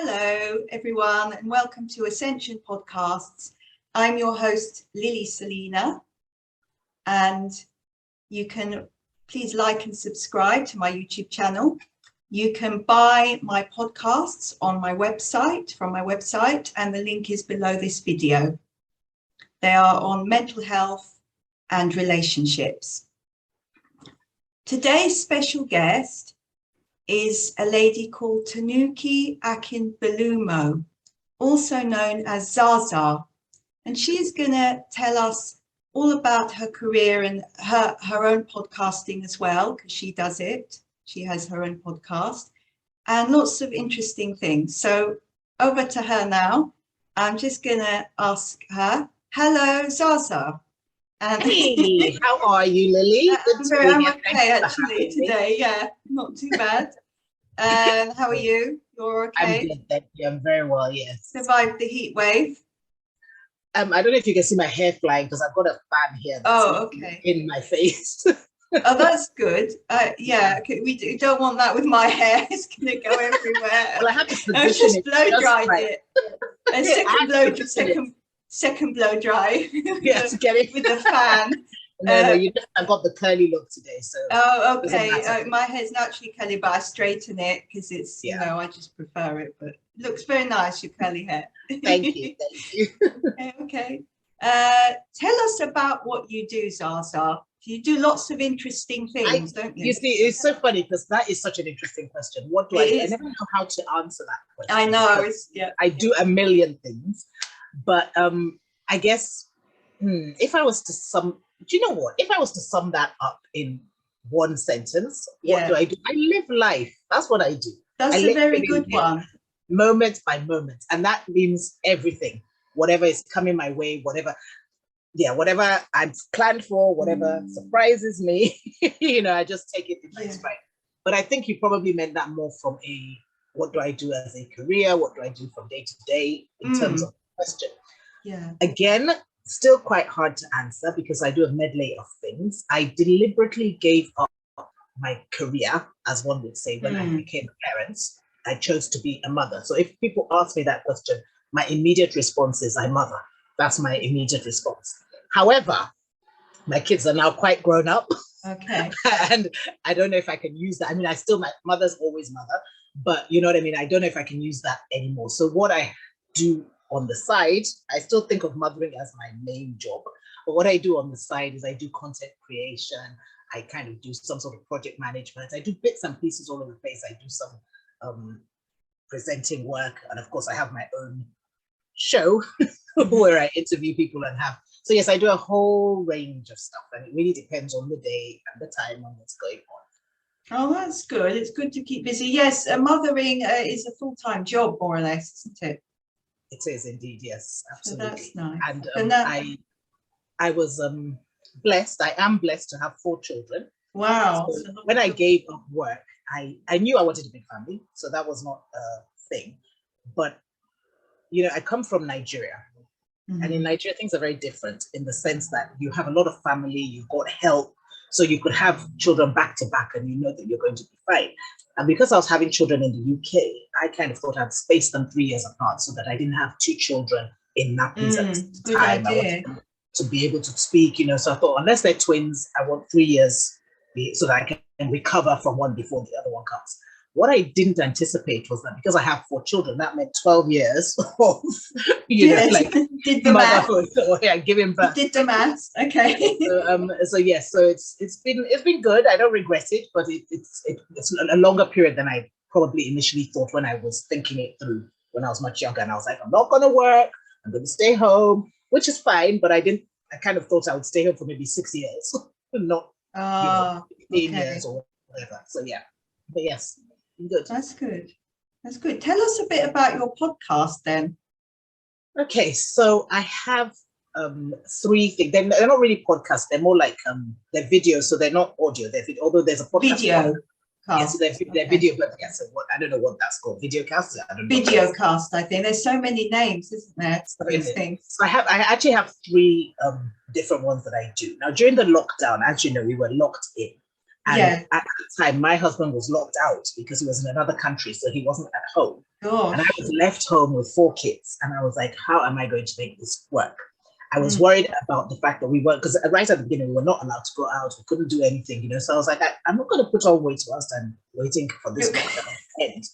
Hello, everyone, and welcome to Ascension Podcasts. I'm your host, Selina, and you can please like and subscribe to my YouTube channel. You can buy my podcasts on my website, from my website, and the link is below this video. They are on mental health and relationships. Today's special guest is a lady called Tinuke Akinbulumo, also known as Zasaa. And she's going to tell us all about her career and her own podcasting as well, because she does it. She has her own podcast and lots of interesting things. So over to her now. I'm just going to ask her, hello, Zasaa. Hey, how are you, Lily? I'm okay actually today. Yeah, not too bad. How are you? You're okay? I'm good, thank you. I'm very well, yes. Survived the heat wave. I don't know if you can see my hair flying because I've got a fan here that's in my face. Oh, that's good. Yeah, we don't want that with my hair. It's going to go everywhere. Well, I have to position it. Blow dried it. And second blow dry. Yes, get it with the fan. No, I've got the curly look today, so. Oh, okay. My hair's naturally curly, but I straighten it because it's I just prefer it. But it looks very nice, your curly hair. Thank you. Okay. Tell us about what you do, Zasaa. You do lots of interesting things, don't you? You see, it's so funny because that is such an interesting question. What do I do? I never know how to answer that question. I know. I do a million things, but I guess if I was to do you know what? If I was to sum that up in one sentence, what do? I live life. That's what I do. That's a very good one. Moment by moment. And that means everything. Whatever is coming my way, whatever I'm planned for, whatever surprises me, I just take it in my stride. But I think you probably meant that more from what do I do as a career? What do I do from day to day in terms of the question? Yeah. Again, still quite hard to answer because I do a medley of things. I deliberately gave up my career, as one would say, when I became a parent. I chose to be a mother. So if people ask me that question, my immediate response is I'm mother. That's my immediate response. However, my kids are now quite grown up. Okay. And I don't know if I can use that. I mean, my mother's always mother, but you know what I mean? I don't know if I can use that anymore. So what I do on the side, I still think of mothering as my main job, but what I do on the side is I do content creation. I kind of do some sort of project management. I do bits and pieces all over the place. I do some presenting work, and of course I have my own show where I interview people and have. So yes, I do a whole range of stuff, and it really depends on the day and the time and what's going on. Oh, that's good. It's good to keep busy. Yes, mothering is a full-time job, more or less, isn't it? It is indeed, yes, absolutely. So that's nice. And I was blessed. I am blessed to have 4 children. Wow. So when I gave up work, I knew I wanted a big family, so that was not a thing. But I come from Nigeria, and in Nigeria things are very different in the sense that you have a lot of family, you've got help, so you could have children back to back, and you know that you're going to be fine. And because I was having children in the UK, I kind of thought I'd space them 3 years apart so that I didn't have 2 children in nappies at the time. Good idea. I wanted to be able to speak, so I thought, unless they're twins, I want 3 years so that I can recover from one before the other one comes. What I didn't anticipate was that because I have 4 children, that meant 12 years of, did the motherhood or giving birth. Did the maths, okay. So yes, so it's been good. I don't regret it, but it's a longer period than I probably initially thought when I was thinking it through when I was much younger, and I was like, I'm not going to work. I'm going to stay home, which is fine. But I kind of thought I would stay home for maybe 6 years, not 15 years or whatever. So yeah, but yes. Good. That's good. That's good. Tell us a bit about your podcast then. Okay, so I have 3 things. They're not really podcasts. They're more like they're videos, so they're not audio. Although there's a podcast. Video. Yes, they're video, but so I don't know what that's called. Videocast. I don't know. Videocast. I think there's so many names, isn't there? These things. So I actually have 3 different ones that I do now. During the lockdown, as you know, we were locked in. And Yeah. at the time, my husband was locked out because he was in another country, so he wasn't at home. Gosh. And I was left home with 4 kids. And I was like, how am I going to make this work? I was Mm. worried about the fact that we weren't, because right at the beginning, we were not allowed to go out. We couldn't do anything, you know. So I was like, I'm not going to put on weight whilst I'm waiting for this lockdown to end.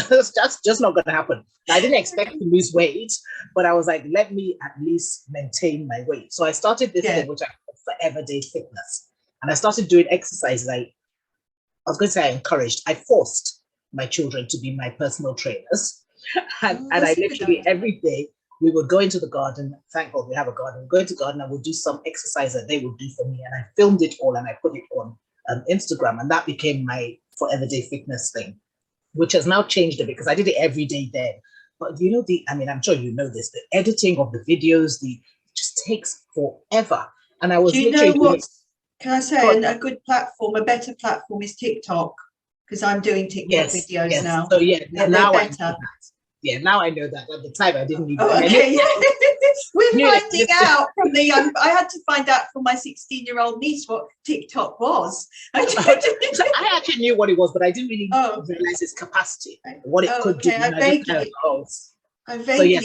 It's just not going to happen. I didn't expect to lose weight, but I was like, let me at least maintain my weight. So I started this thing, which I called Forever Day Fitness. And I started doing exercises. I was going to say I encouraged, I forced my children to be my personal trainers. And I literally every day, we would go into the garden. Thank God we have a garden. We'd go into the garden and we'll do some exercise that they would do for me. And I filmed it all and I put it on Instagram. And that became my Forever Day Fitness thing, which has now changed it because I did it every day then. But you know, I'm sure you know this, the editing of the videos, it just takes forever. And I was literally doing, can I say a good platform, a better platform is TikTok, because I'm doing TikTok videos now. So yeah, now I know better. that. Yeah, now I know that. At the time, I didn't even. Okay. We're finding out from the young. I had to find out from my 16-year-old niece what TikTok was. So I actually knew what it was, but I didn't really realize its capacity, what it could do. I vaguely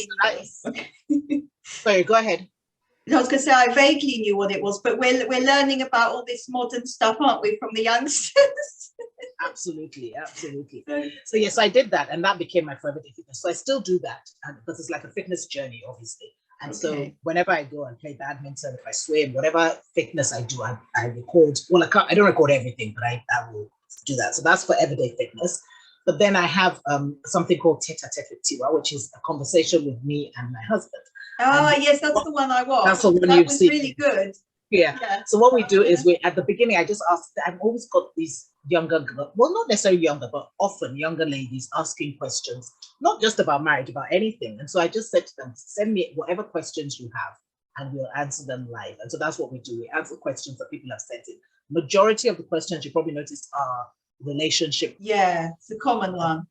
Sorry, go ahead. I was going to say I vaguely knew what it was, but we're learning about all this modern stuff, aren't we, from the youngsters? Absolutely. So yes, I did that, and that became my Forever Day Fitness. So I still do that, and because it's like a fitness journey, obviously. And so whenever I go and play badminton, if I swim, whatever fitness I do, I record. Well, I don't record everything, but I will do that. So that's Forever Day Fitness. But then I have something called Tete-a-Tete with Tiwa, which is a conversation with me and my husband. Yes, that's the one I watched. That's the one that you've was seen. Really good. Yeah. So what we do is at the beginning, I just ask. I've always got these younger, well, not necessarily younger, but often younger ladies asking questions, not just about marriage, about anything. And so I just said to them, send me whatever questions you have, and we'll answer them live. And so that's what we do. We answer questions that people have sent in. Majority of the questions you probably noticed are relationship. Yeah, it's a common one.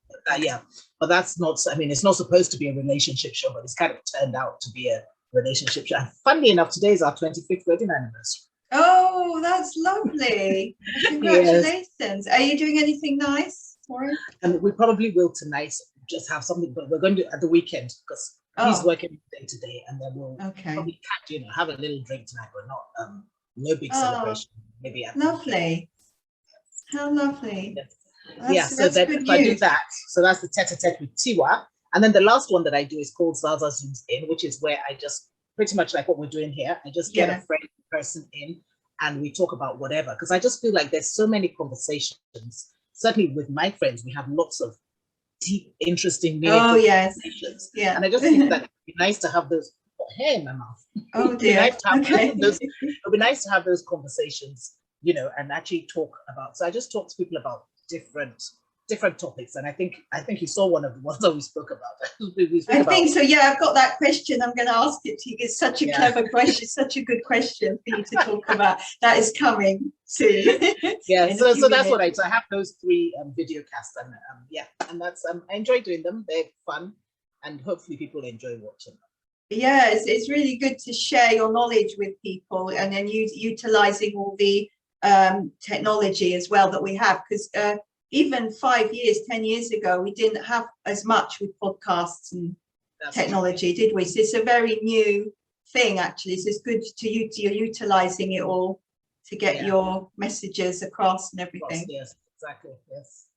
But that's not. I mean, it's not supposed to be a relationship show, but it's kind of turned out to be a relationship show. And funnily enough, today is our 25th wedding anniversary. Oh, that's lovely. Congratulations. Yes. Are you doing anything nice for him? And we probably will tonight just have something, but we're going to at the weekend because he's working day to day, and then we'll probably have a little drink tonight, but not no big celebration. Maybe lovely. How lovely. Yes. So I do that. So that's the Tete-a-Tete with Tiwa. And then the last one that I do is called Zasaa Zooms In, which is where I just pretty much like what we're doing here. I just get a friend person in and we talk about whatever. Because I just feel like there's so many conversations. Certainly with my friends, we have lots of deep, interesting, meaningful conversations. Yeah. And I just think that it'd be nice to have those hair in my mouth. Oh dear. It'd be nice to have those conversations, you know, and actually talk about. So I just talk to people about different topics, and I think you saw one of the ones that we spoke about. I think so. Yeah, I've got that question. I'm going to ask it to you. It's such a clever question, such a good question for you to talk about. That is coming soon. So that's what I do. I have those 3 video casts, and and that's I enjoy doing them. They're fun, and hopefully people enjoy watching them. Yeah, it's really good to share your knowledge with people, and then utilizing all the technology as well that we have, because even 5 years, 10 years ago, we didn't have as much with podcasts and technology, did we? So it's a very new thing, actually. So it's good you're utilizing it all to get your messages across and everything. Yes, exactly. Yes.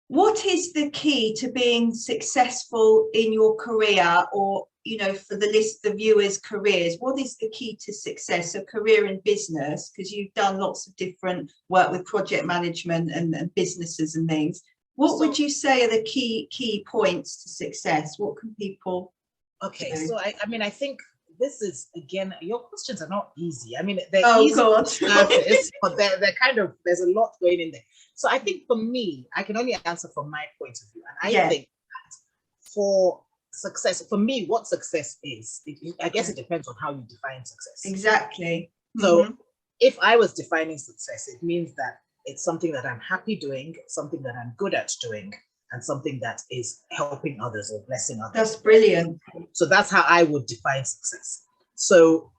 What is the key to being successful in your career, or, you know, for the viewers' careers? What is the key to success, a career in business? Because you've done lots of different work with project management and businesses and things. What would you say are the key points to success? What can people do? So I mean, I think this is, again, your questions are not easy. I mean, they're easy on the surface, but they're kind of, there's a lot going in there. So I think for me, I can only answer from my point of view. And I think that for success, for me, what success is, I guess it depends on how you define success. Exactly. So if I was defining success, it means that it's something that I'm happy doing, something that I'm good at doing, and something that is helping others or blessing others. That's brilliant. So that's how I would define success. So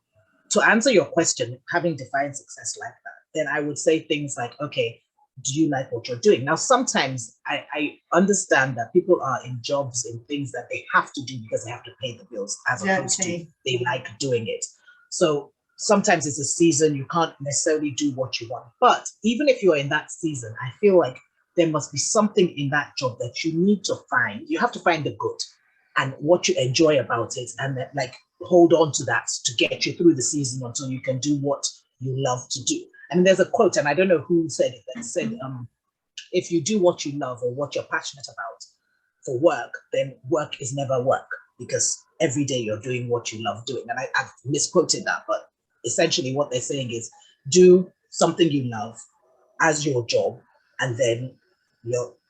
to answer your question, having defined success like that, then I would say things like, okay, do you like what you're doing? Now, sometimes I understand that people are in jobs and things that they have to do because they have to pay the bills, as opposed to they like doing it. So sometimes it's a season, you can't necessarily do what you want. But even if you're in that season, I feel like there must be something in that job that you need to find. You have to find the good and what you enjoy about it, and that, like, hold on to that to get you through the season until you can do what you love to do. And there's a quote, and I don't know who said it, that said, if you do what you love or what you're passionate about for work, then work is never work, because every day you're doing what you love doing. And I've misquoted that, but essentially what they're saying is, do something you love as your job, and then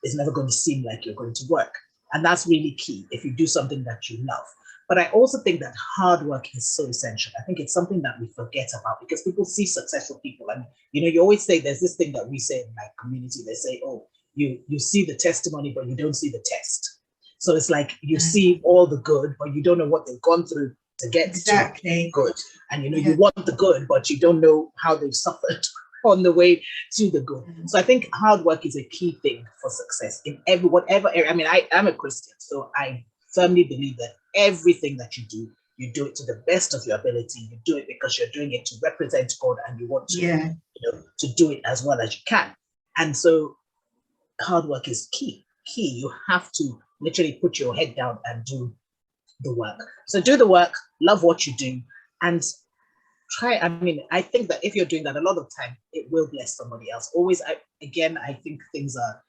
it's never going to seem like you're going to work. And that's really key, if you do something that you love. But I also think that hard work is so essential. I think it's something that we forget about, because people see successful people. And, you always say, there's this thing that we say in my community, they say, oh, you see the testimony, but you don't see the test. So it's like you see all the good, but you don't know what they've gone through to get to good. And, you want the good, but you don't know how they've suffered on the way to the good. So I think hard work is a key thing for success in whatever area. I mean, I'm a Christian, so I firmly believe that everything that you do it to the best of your ability. You do it because you're doing it to represent God, and you want to, to do it as well as you can. And so hard work is key. You have to literally put your head down and do the work. So do the work, love what you do, and I think that if you're doing that, a lot of time it will bless somebody else. Always, I think things are,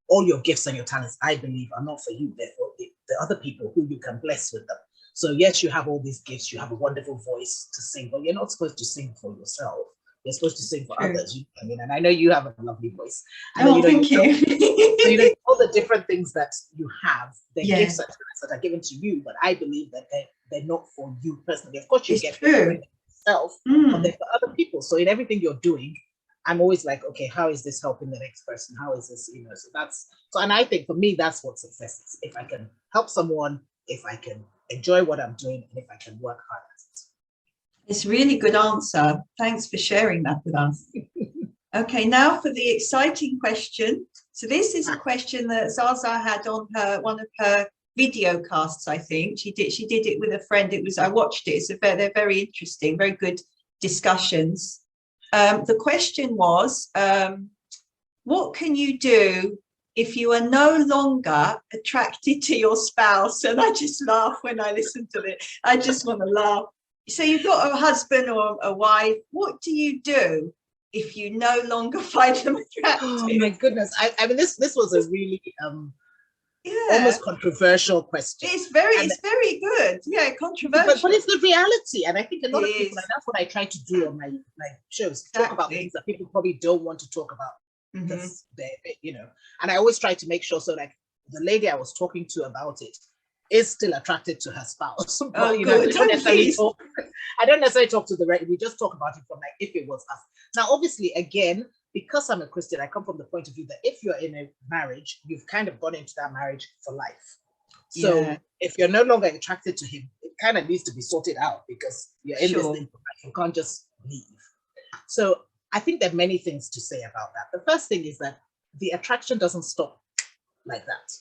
all your gifts and your talents, I believe, are not for you. They're for the other people who you can bless with them. So yes, you have all these gifts, you have a wonderful voice to sing, but you're not supposed to sing for yourself. You're supposed to sing for others. And I know you have a lovely voice. And thank you. So all the different things that you have, they're gifts and talents that are given to you, but I believe that they're not for you personally. Of course, you get for yourself, but they're for other people. So in everything you're doing, I'm always like, okay, how is this helping the next person? How is this, and I think for me, that's what success is. If I can help someone, if I can enjoy what I'm doing, and if I can work hard at it. It's a really good answer. Thanks for sharing that with us. Okay, now for the exciting question. So this is a question that Zasaa had on one of her video casts, I think. She did it with a friend. I watched it. They're very interesting, very good discussions. The question was, what can you do if you are no longer attracted to your spouse? And I just laugh when I listen to it. I just want to laugh. So you've got a husband or a wife. What do you do if you no longer find them attractive? Oh my goodness. I mean, this was a really almost controversial question. It's very good. Yeah, controversial. But it's the reality. And I think a lot of people, and that's what I try to do on my shows, talk about things that people probably don't want to talk about. Because and I always try to make sure, so like the lady I was talking to about it is still attracted to her spouse. But, I don't necessarily talk to the right. We just talk about it from like, if it was us. Now, obviously, again, because I'm a Christian, I come from the point of view that if you're in a marriage, you've kind of gone into that marriage for life. So if you're no longer attracted to him, it kind of needs to be sorted out, because you're in this thing for life. You can't just leave. So I think there are many things to say about that. The first thing is that the attraction doesn't stop like that.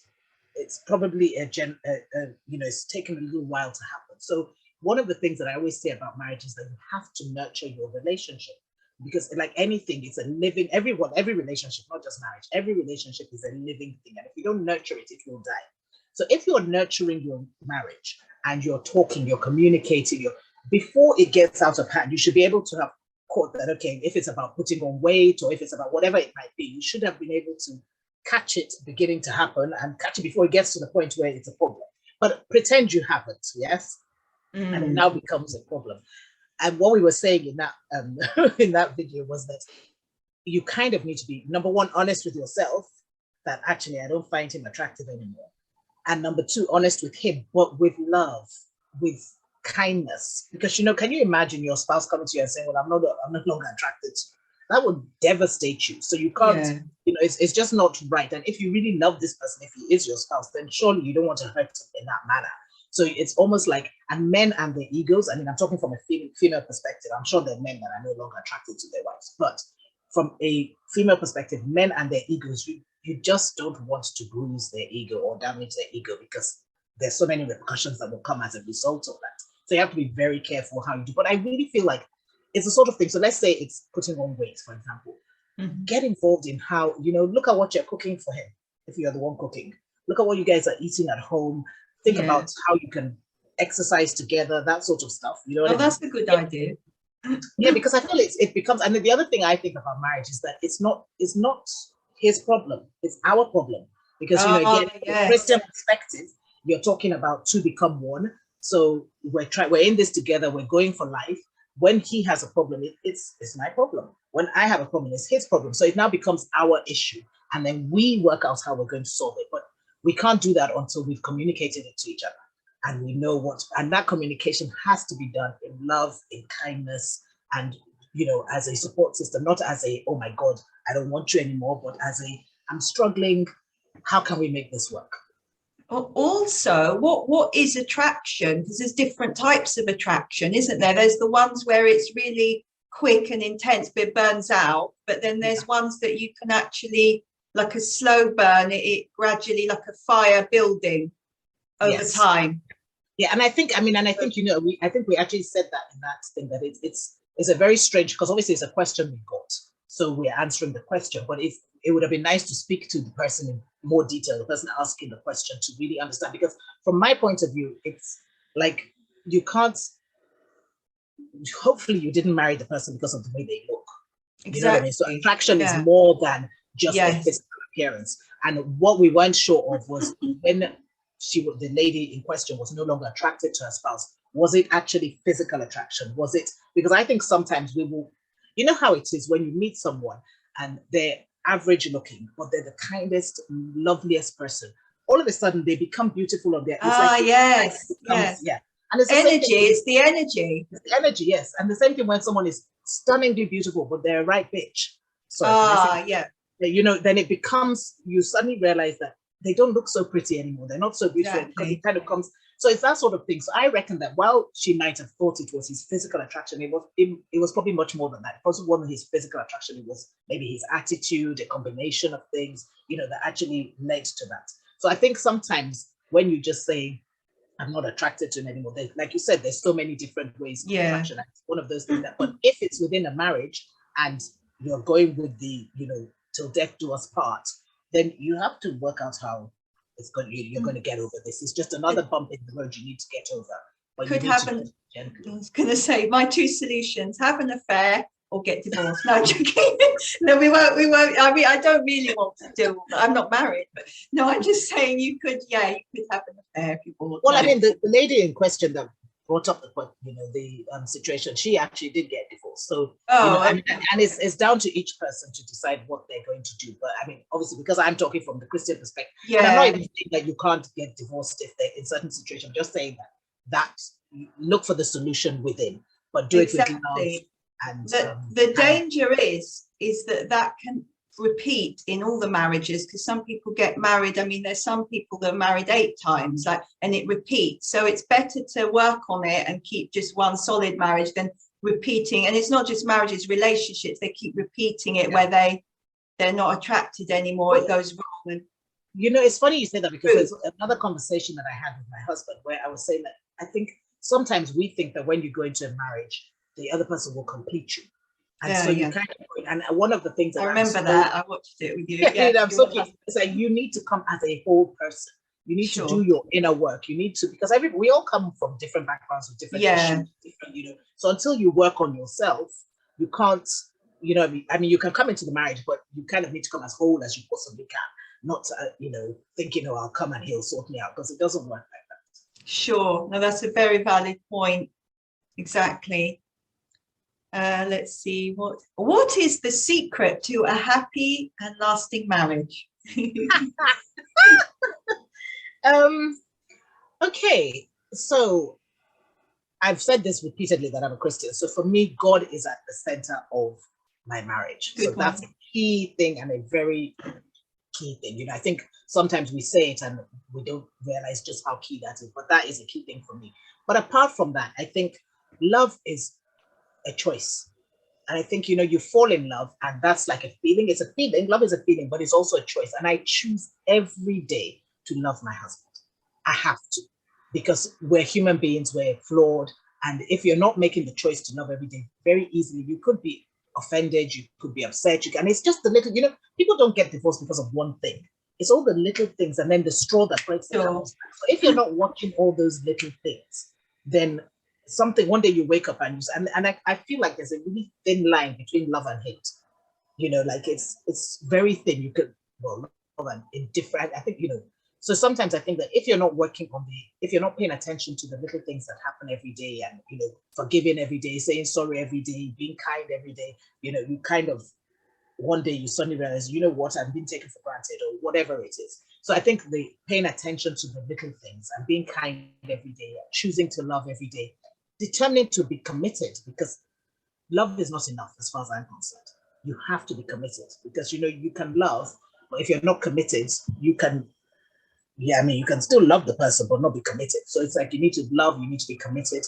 It's probably it's taken a little while to happen. So one of the things that I always say about marriage is that you have to nurture your relationship, because like anything, it's a living, every relationship, not just marriage, every relationship is a living thing. And if you don't nurture it, it will die. So if you're nurturing your marriage and you're talking, you're communicating, before it gets out of hand, you should be able to have caught that, okay, if it's about putting on weight or if it's about whatever it might be, you should have been able to catch it beginning to happen and catch it before it gets to the point where it's a problem. But pretend you haven't, yes? And it now becomes a problem. And what we were saying in that in that video was that you kind of need to be, number one, honest with yourself, that actually I don't find him attractive anymore. And number two, honest with him, but with love, with kindness. Because, can you imagine your spouse coming to you and saying, well, I'm no longer attracted to you? That would devastate you. So you can't, it's just not right. And if you really love this person, if he is your spouse, then surely you don't want to hurt him in that manner. So it's almost like, and men and their egos, I mean, I'm talking from a female perspective. I'm sure there are men that are no longer attracted to their wives, but from a female perspective, men and their egos, you just don't want to bruise their ego or damage their ego, because there's so many repercussions that will come as a result of that. So you have to be very careful how you do. But I really feel like it's the sort of thing. So let's say it's putting on weight, for example. Get involved in how, look at what you're cooking for him. If you're the one cooking, look at what you guys are eating at home. Think about how you can exercise together, that sort of stuff. You know what I mean? That's a good idea. Yeah, because I feel it becomes, and then the other thing I think about marriage is that it's not his problem, it's our problem. Because again, from a Christian perspective, you're talking about two become one. So we're in this together, we're going for life. When he has a problem, it's my problem. When I have a problem, it's his problem. So it now becomes our issue. And then we work out how we're going to solve it. But we can't do that until we've communicated it to each other. And we know and that communication has to be done in love, in kindness, and, as a support system, not as a, oh my God, I don't want you anymore, but as a, I'm struggling. How can we make this work? Also, what is attraction? Because there's different types of attraction, isn't there? There's the ones where it's really quick and intense, but it burns out. But then there's ones that you can actually, like a slow burn, it gradually, like a fire building over time. Yeah, and I think I think we actually said that in that thing, that it's a very strange, because obviously it's a question we got, so we're answering the question. But it would have been nice to speak to the person in more detail, the person asking the question, to really understand. Because from my point of view, it's like you can't. Hopefully, you didn't marry the person because of the way they look. Exactly. You know what I mean? So attraction is more than just a physical appearance. And what we weren't sure of was when the lady in question was no longer attracted to her spouse, was it actually physical attraction? Was it, because I think sometimes we will, you know how it is when you meet someone and they're average looking, but they're the kindest, loveliest person. All of a sudden they become beautiful on their own. Yes. And it's energy, it's the energy. It's the energy, yes. And the same thing when someone is stunningly beautiful, but they're a right bitch. So then it becomes, you suddenly realize that they don't look so pretty anymore. They're not so beautiful, because it kind of comes. So it's that sort of thing. So I reckon that while she might have thought it was his physical attraction, it was probably much more than that. It wasn't one of his physical attraction. It was maybe his attitude, a combination of things, that actually led to that. So I think sometimes when you just say, I'm not attracted to him anymore, like you said, there's so many different ways of attraction. It's one of those things that, but if it's within a marriage and you're going with the, till death do us part, then you have to work out how you're going to get over this. It's just another bump in the road you need to get over. But I was going to say, my two solutions: have an affair or get divorced. No, joking. No, we won't. I mean, I don't really want to do. I'm not married, but no, I'm just saying you could have an affair if you want. Well, I mean, the lady in question that brought up the situation, she actually did get divorced. So and it's down to each person to decide what they're going to do. But I mean, obviously, because I'm talking from the Christian perspective, and I'm not even saying that you can't get divorced if they're in certain situations. I'm just saying that look for the solution within, but do it with love. And the danger is that can repeat in all the marriages, because some people get married. I mean, there's some people that are married 8 times, and it repeats. So it's better to work on it and keep just one solid marriage than repeating. And it's not just marriages, relationships, they keep repeating it where they're not attracted anymore. It goes wrong. And it's funny you say that, because there's another conversation that I had with my husband where I was saying that I think sometimes we think that when you go into a marriage, the other person will complete you. And you kind of, and one of the things that I remember I watched it with you. I'm so pleased. It's like you need to come as a whole person. You need to do your inner work. You need to, because we all come from different backgrounds with different issues, different, so until you work on yourself, you can't, I mean, you can come into the marriage, but you kind of need to come as whole as you possibly can, not thinking, I'll come and he'll sort me out, because it doesn't work like that. Sure. No, that's a very valid point. Exactly. Let's see, what is the secret to a happy and lasting marriage? Okay, so I've said this repeatedly that I'm a Christian. So for me, God is at the center of my marriage. So that's a key thing, and a very key thing. I think sometimes we say it and we don't realize just how key that is, but that is a key thing for me. But apart from that, I think love is a choice. And I think, you fall in love, and that's like a feeling. It's a feeling. Love is a feeling, but it's also a choice. And I choose every day to love my husband. I have to, because we're human beings, we're flawed. And if you're not making the choice to love every day, very easily, you could be offended, you could be upset. And it's just the little, people don't get divorced because of one thing. It's all the little things, and then the straw that breaks the camel's back. So if you're not watching all those little things, then one day you wake up and I feel like there's a really thin line between love and hate. Like it's very thin. You could, love and indifferent. I think, so sometimes I think that if you're not if you're not paying attention to the little things that happen every day, and, forgiving every day, saying sorry every day, being kind every day, you kind of, one day you suddenly realize, what, I'm being taken for granted, or whatever it is. So I think the paying attention to the little things and being kind every day, choosing to love every day, determining to be committed, because love is not enough as far as I'm concerned. You have to be committed, because, you can love, but if you're not committed, you can still love the person, but not be committed. So it's like, you need to love, you need to be committed.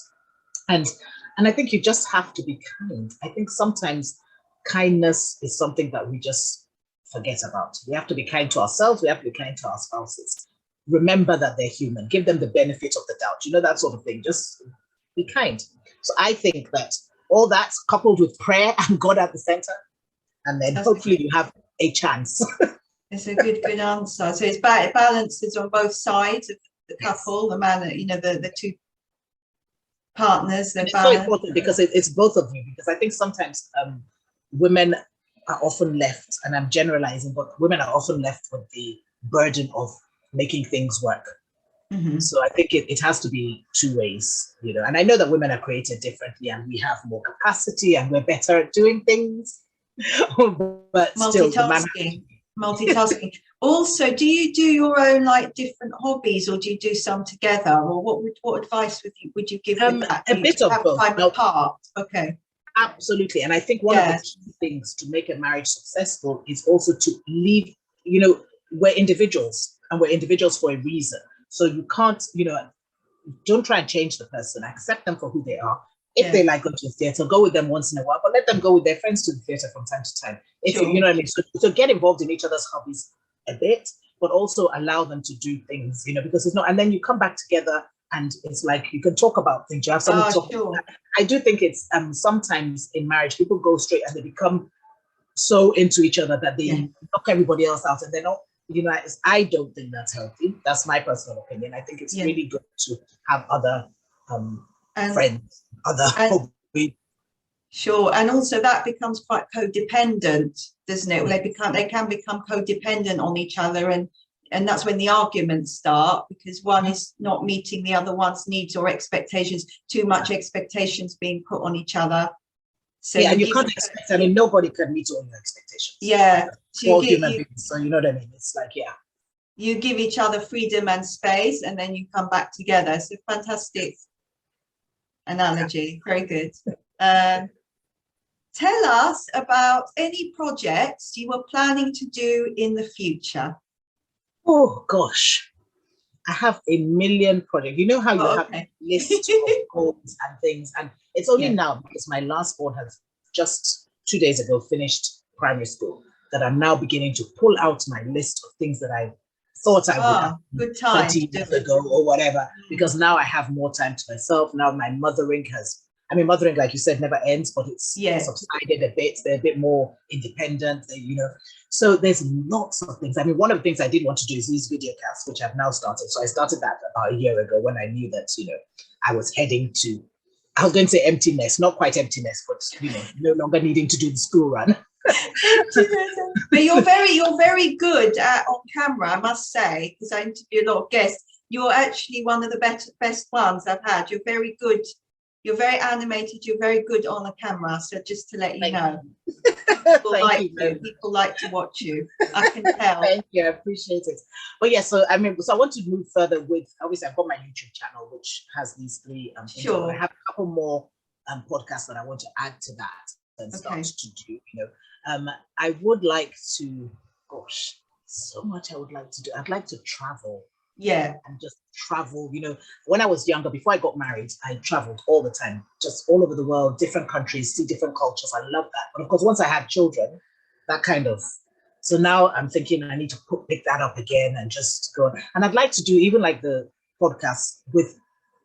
And I think you just have to be kind. I think sometimes kindness is something that we just forget about. We have to be kind to ourselves. We have to be kind to our spouses. Remember that they're human. Give them the benefit of the doubt. That sort of thing. Just be kind. So I think that all that's coupled with prayer and God at the center, and then hopefully you have a chance. It's a good answer. So it's it balances on both sides of the couple, the man, the two partners. It's so important because it's both of you. Because I think sometimes women are often left, and I'm generalizing, but women are often left with the burden of making things work. Mm-hmm. So I think it has to be two ways, and I know that women are created differently, and we have more capacity, and we're better at doing things, but still multitasking. Also, do you do your own different hobbies, or do you do some together, or what advice would you give with that? A bit of both. Time apart. Okay. Absolutely. And I think one of the key things to make a marriage successful is also to leave, we're individuals, and we're individuals for a reason. So you can't, don't try and change the person. Accept them for who they are. If they like going to the theater, go with them once in a while, but let them go with their friends to the theater from time to time. You know what I mean? So get involved in each other's hobbies a bit, but also allow them to do things, because it's not, and then you come back together, and it's like you can talk about things. You have something to talk about. I do think it's sometimes in marriage people go straight and they become so into each other that they knock everybody else out, and they're not. I don't think that's healthy. That's my personal opinion. I think it's really good to have other friends, other hobbies. Sure, and also that becomes quite codependent, doesn't it? They can become codependent on each other, and that's when the arguments start, because one is not meeting the other one's needs or expectations. Too much expectations being put on each other. So and you can't expect. I mean, nobody can meet all your expectations. Yeah, so all human beings. So you know what I mean. It's like you give each other freedom and space, and then you come back together. So fantastic analogy. Very good. Tell us about any projects you were planning to do in the future. Oh gosh, I have a million projects. You know how you have a list of goals and things, and it's only now, because my last born has just 2 days ago finished primary school, that I'm now beginning to pull out my list of things that I thought I would have 20 years ago or whatever, because now I have more time to myself. Now my mothering, like you said, never ends, but it's subsided a bit. They're a bit more independent, So there's lots of things. I mean, one of the things I did want to do is these video casts, which I've now started. So I started that about a year ago when I knew that, I was going to say emptiness, not quite emptiness, but, no longer needing to do the school run. But you're very good on camera, I must say, because I interview a lot of guests. You're actually one of the best ones I've had. You're very good. You're very animated. You're very good on the camera. So just to let you know, people like to watch you. I can tell. Thank you. I appreciate it. But so I want to move further with. Obviously, I've got my YouTube channel, which has these three. Sure. I have a couple more podcasts that I want to add to that and start to do. I would like to. Gosh, so much I would like to do. I'd like to travel. Yeah. and just travel. You know, when I was younger, before I got married, I traveled all the time, just all over the world, different countries, see different cultures. I love that. But of course, once I had children, that kind of, so now I'm thinking I need to pick that up again and just go. And I'd like to do even like the podcast with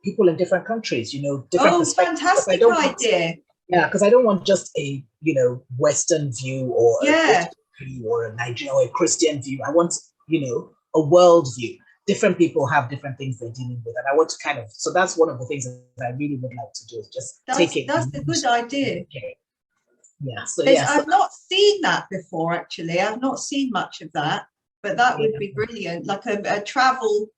people in different countries, you know, different perspectives. Fantastic idea. Yeah, because I don't want just a, you know, Western view or a British view or a Nigerian or a Christian view. I want, you know, a world view. Different people have different things they're dealing with. And I want to kind of, so that's one of the things that I really would like to do, is just take it. That's a good idea. Yeah. So I've not seen that before, actually. I've not seen much of that, but that would be brilliant. Like a travelogue.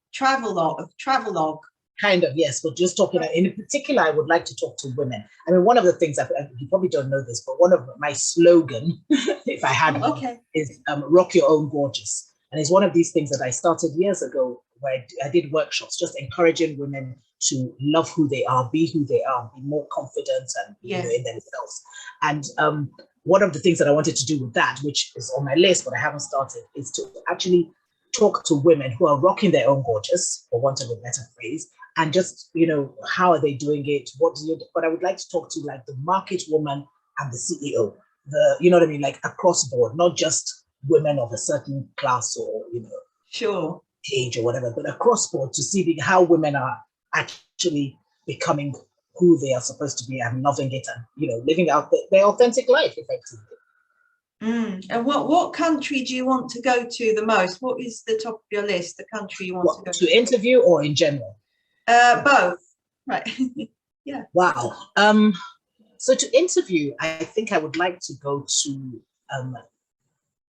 Kind of, yes, but just talking in particular, I would like to talk to women. I mean, one of the things you probably don't know this, but one of my slogan, if I had one, is rock your own gorgeous. And it's one of these things that I started years ago, where I did workshops, just encouraging women to love who they are, be who they are, be more confident and you know, in themselves. And one of the things that I wanted to do with that, which is on my list, but I haven't started, is to actually talk to women who are rocking their own gorgeous, for want of a better phrase, and just, you know, how are they doing it? But I would like to talk to like the market woman and the CEO, you know what I mean? Like across board, not just women of a certain class or, you know, age or whatever, but across board, to see how women are actually becoming who they are supposed to be and loving it and, you know, living out their authentic life effectively. And what country do you want to go to the most? What is the top of your list, the country you want to go to interview or in general? Both. Right. Yeah. Wow. So to interview, I think I would like to go to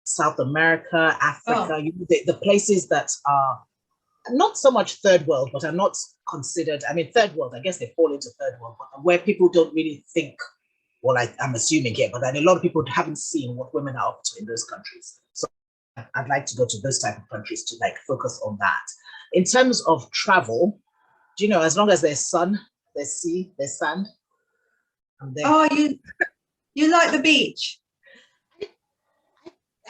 South America, Africa, you know, the places that are not so much third world, but are not considered, I mean, third world, I guess they fall into third world, but where people don't really think, well, I'm assuming here, but a lot of people haven't seen what women are up to in those countries. So I'd like to go to those type of countries to like focus on that. In terms of travel, do you know, as long as there's sun, there's sea, there's sand, I'm there. Oh, you like the beach?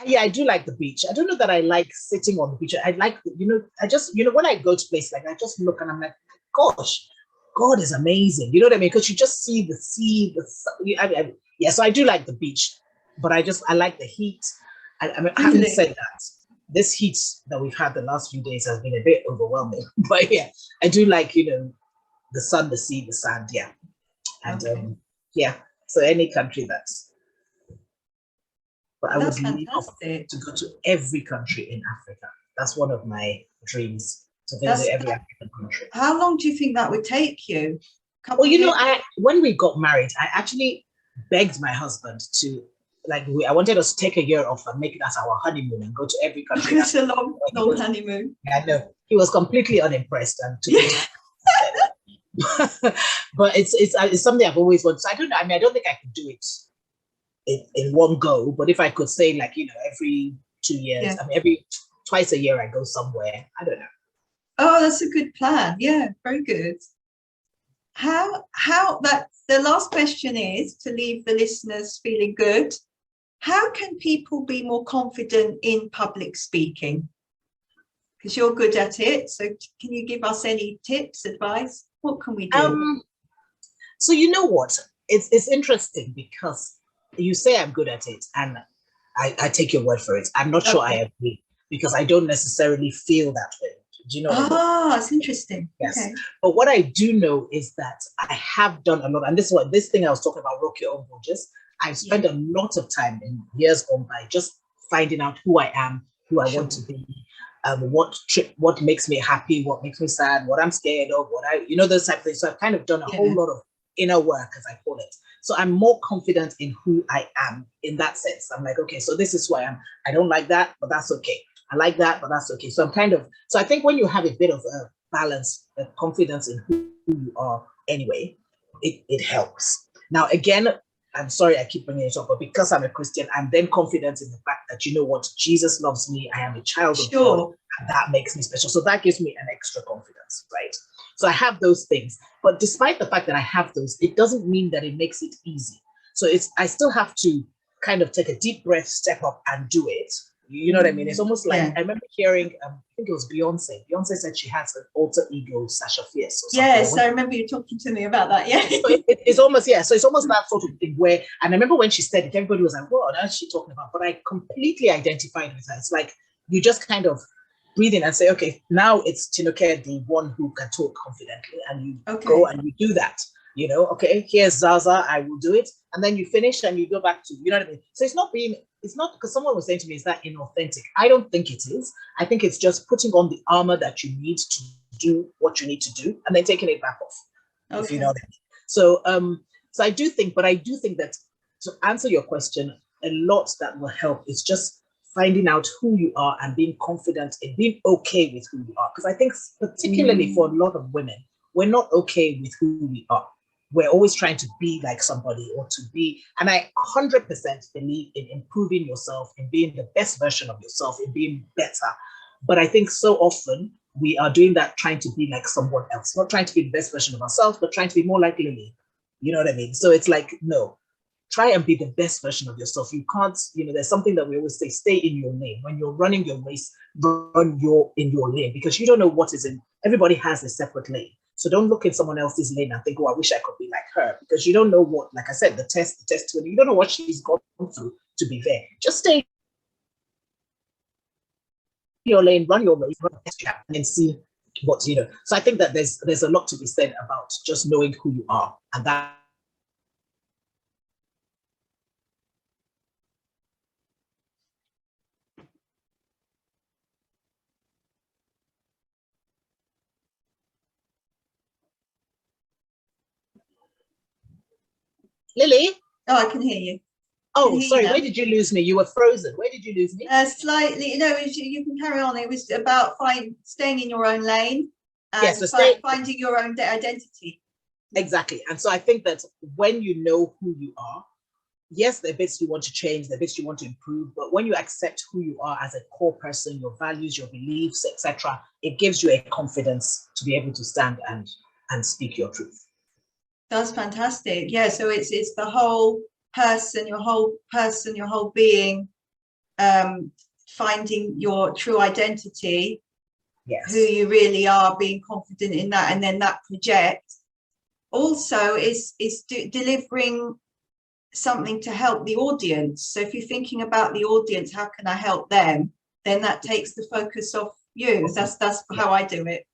Yeah, I do like the beach. I don't know that I like sitting on the beach. I like, you know, I just, you know, when I go to places like, I just look and I'm like, gosh, God is amazing. You know what I mean? Because you just see the sea, yeah, so I do like the beach, but I like the heat. I mean, having said that, this heat that we've had the last few days has been a bit overwhelming. But yeah, I do like, you know, the sun, the sea, the sand, yeah. And yeah, so any country but I would love to go to every country in Africa. That's one of my dreams, to visit every African country. How long do you think that would take you? Well, you know, when we got married, I actually begged my husband to, like, I wanted us to take a year off and make it as our honeymoon and go to every country. It's a long honeymoon. Yeah, I know. He was completely unimpressed and but it's something I've always wanted. So I don't know. I mean, I don't think I could do it in one go, but if I could say, like, you know, every 2 years, I mean, twice a year I go somewhere. I don't know. Oh, that's a good plan. Yeah, very good. How that the last question is, to leave the listeners feeling good, how can people be more confident in public speaking? Because you're good at it. So can you give us any tips, advice? What can we do? So you know what? It's interesting because you say I'm good at it, and I take your word for it. I'm not sure I agree, because I don't necessarily feel that way. Do you know? It's interesting. Yes. Okay. But what I do know is that I have done a lot, and this thing I was talking about, rock your own gorgeous. I've spent a lot of time in years gone by just finding out who I am, who I want to be, what makes me happy, what makes me sad, what I'm scared of, those type of things. So I've kind of done a whole lot of inner work, as I call it. So I'm more confident in who I am in that sense. I'm like, okay, so this is who I am. I don't like that, but that's okay. I like that, but that's okay. So so I think when you have a bit of a balance, a confidence in who you are anyway, it helps. Now, again, I'm sorry I keep bringing it up, but because I'm a Christian, I'm then confident in the fact that, you know what, Jesus loves me. I am a child of God, and that makes me special. So that gives me an extra confidence, right? So I have those things. But despite the fact that I have those, it doesn't mean that it makes it easy. So I still have to kind of take a deep breath, step up and do it. You know what I mean? It's almost like, Yeah. I remember hearing, I think it was Beyonce. Beyonce said she has an alter ego, Sasha Fierce or something. Yes, I remember you talking to me about that. Yeah. So it's almost, yeah. So it's almost that sort of thing where, and I remember when she said it, everybody was like, what is she talking about? But I completely identified with her. It's like, you just kind of breathe in and say, okay, now it's Tinuke, the one who can talk confidently, and you go and you do that. You know, okay, here's Zasaa, I will do it. And then you finish and you go back to, you know what I mean? So it's not because someone was saying to me, is that inauthentic? I don't think it is. I think it's just putting on the armor that you need to do what you need to do and then taking it back off, if you know what I mean. So, so I do think that to answer your question, a lot that will help is just finding out who you are and being confident in being okay with who you are. Because I think particularly for a lot of women, we're not okay with who we are. We're always trying to be like somebody or to be, and I 100% believe in improving yourself, in being the best version of yourself, in being better. But I think so often we are doing that trying to be like someone else, not trying to be the best version of ourselves, but trying to be more like Lily. You know what I mean? So it's like, no, try and be the best version of yourself. You can't, there's something that we always say, stay in your lane. When you're running your race, run in your lane, because you don't know what is in, everybody has a separate lane. So don't look in someone else's lane and think, oh, I wish I could be like her, because you don't know what, like I said, the test, you don't know what she's gone through to be there. Just stay in your lane, run your race, run the best you can, and then see what, So I think that there's a lot to be said about just knowing who you are, and that. Lily? Oh, I can hear you. Oh, sorry, where did you lose me? You were frozen. Where did you lose me? Slightly, no, you can carry on. It was about staying in your own lane and yes, so finding your own identity. Exactly. And so I think that when you know who you are, yes, there are bits you want to change, there are bits you want to improve, but when you accept who you are as a core person, your values, your beliefs, etc., it gives you a confidence to be able to stand and speak your truth. That's fantastic. Yeah, so it's the whole person, your whole being, finding your true identity, yes, who you really are, being confident in that, and then that project also is delivering something to help the audience. So if you're thinking about the audience, how can I help them? Then that takes the focus off you. That's how I do it.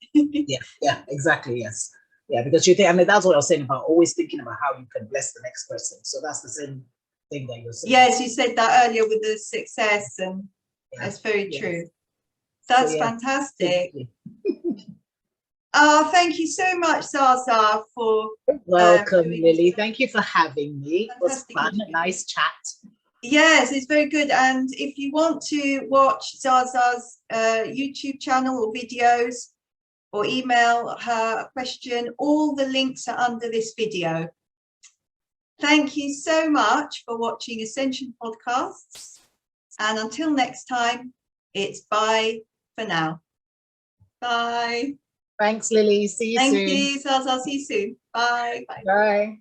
yeah, exactly. Yes. Yeah, because you think, I mean, that's what I was saying about always thinking about how you can bless the next person. So that's the same thing that you're saying. Yes, you said that earlier with the success, and that's very true. That's fantastic. Oh, thank you so much, Zasaa, for welcome, Lily. Thank you for having me. It was fun, nice chat. Yes, it's very good. And if you want to watch Zazaa's YouTube channel or videos, or email her a question, all the links are under this video. Thank you so much for watching Ascension Podcasts. And until next time, it's bye for now. Bye. Thanks, Lily. See you soon. Thank you, Zasaa. See you soon. Bye. Bye.